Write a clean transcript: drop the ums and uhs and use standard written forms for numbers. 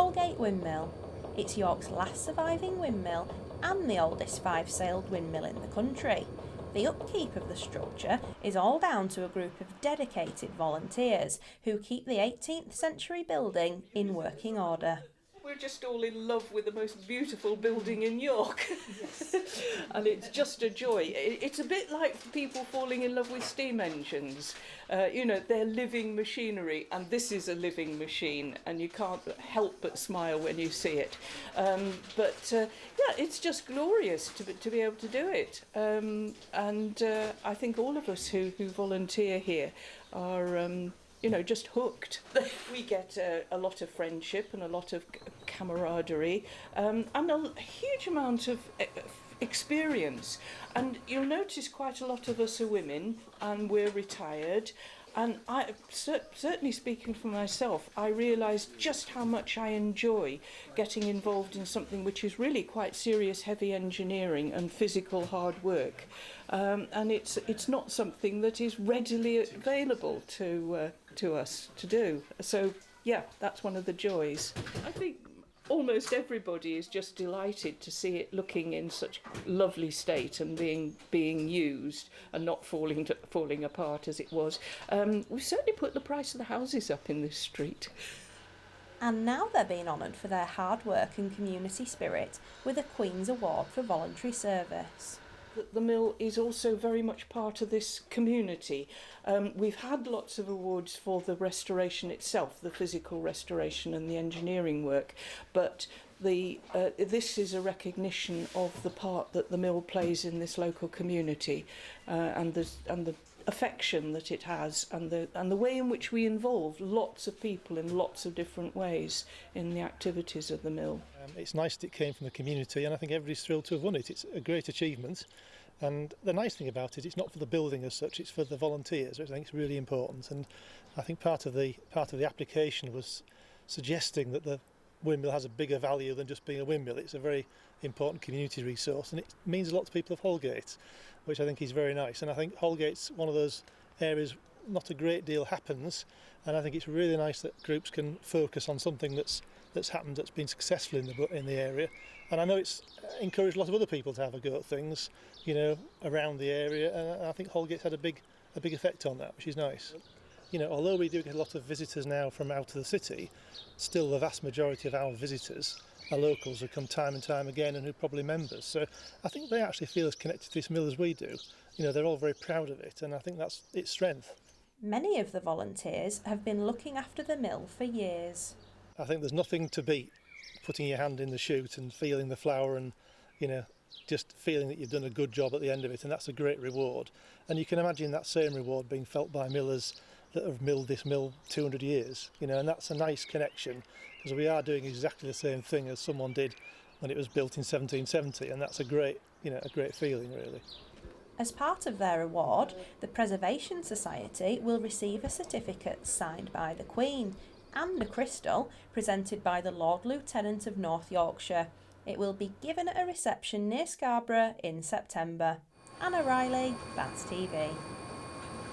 Holgate Windmill. It's York's last surviving windmill and the oldest five-sailed windmill in the country. The upkeep of the structure is all down to a group of dedicated volunteers who keep the 18th century building in working order. We're just all in love with the most beautiful building in York. Yes. And it's just a joy. It's a bit like people falling in love with steam engines. They're living machinery, and this is a living machine, and you can't help but smile when you see it. It's just glorious to be able to do it. I think all of us who volunteer here are just hooked. We get a lot of friendship and a lot of camaraderie and a huge amount of experience. And you'll notice quite a lot of us are women and we're retired. And I, certainly speaking for myself, I realise just how much I enjoy getting involved in something which is really quite serious, heavy engineering and physical hard work. And it's not something that is readily available to us to do. So, yeah, that's one of the joys. I think almost everybody is just delighted to see it looking in such lovely state and being used and not falling apart as it was. We've certainly put the price of the houses up in this street. And now they're being honoured for their hard work and community spirit with a Queen's Award for Voluntary Service. The mill is also very much part of this community. We've had lots of awards for the restoration itself, the physical restoration and the engineering work, but this is a recognition of the part that the mill plays in this local community and the affection that it has and the way in which we involve lots of people in lots of different ways in the activities of the mill. It's nice that it came from the community, and I think everybody's thrilled to have won it. It's a great achievement, and the nice thing about it, it's not for the building as such, it's for the volunteers, which I think is really important. And I think part of the application was suggesting that the windmill has a bigger value than just being a windmill. It's a very important community resource, and it means a lot to people of Holgate, which I think is very nice. And I think Holgate's one of those areas not a great deal happens, and I think it's really nice that groups can focus on something that's happened, that's been successful in the area. And I know it's encouraged a lot of other people to have a go at things, around the area, and I think Holgate's had a big effect on that, which is nice. Although we do get a lot of visitors now from out of the city, still the vast majority of our visitors are locals who come time and time again and who are probably members. So I think they actually feel as connected to this mill as we do. They're all very proud of it, and I think that's its strength. Many of the volunteers have been looking after the mill for years. I think there's nothing to beat putting your hand in the chute and feeling the flour and, just feeling that you've done a good job at the end of it, and that's a great reward. And you can imagine that same reward being felt by millers that have milled this mill 200 years, and that's a nice connection, because we are doing exactly the same thing as someone did when it was built in 1770, and that's a great feeling, really. As part of their award, the Preservation Society will receive a certificate signed by the Queen and a crystal presented by the Lord Lieutenant of North Yorkshire. It will be given at a reception near Scarborough in September. Anna Riley, Bats TV.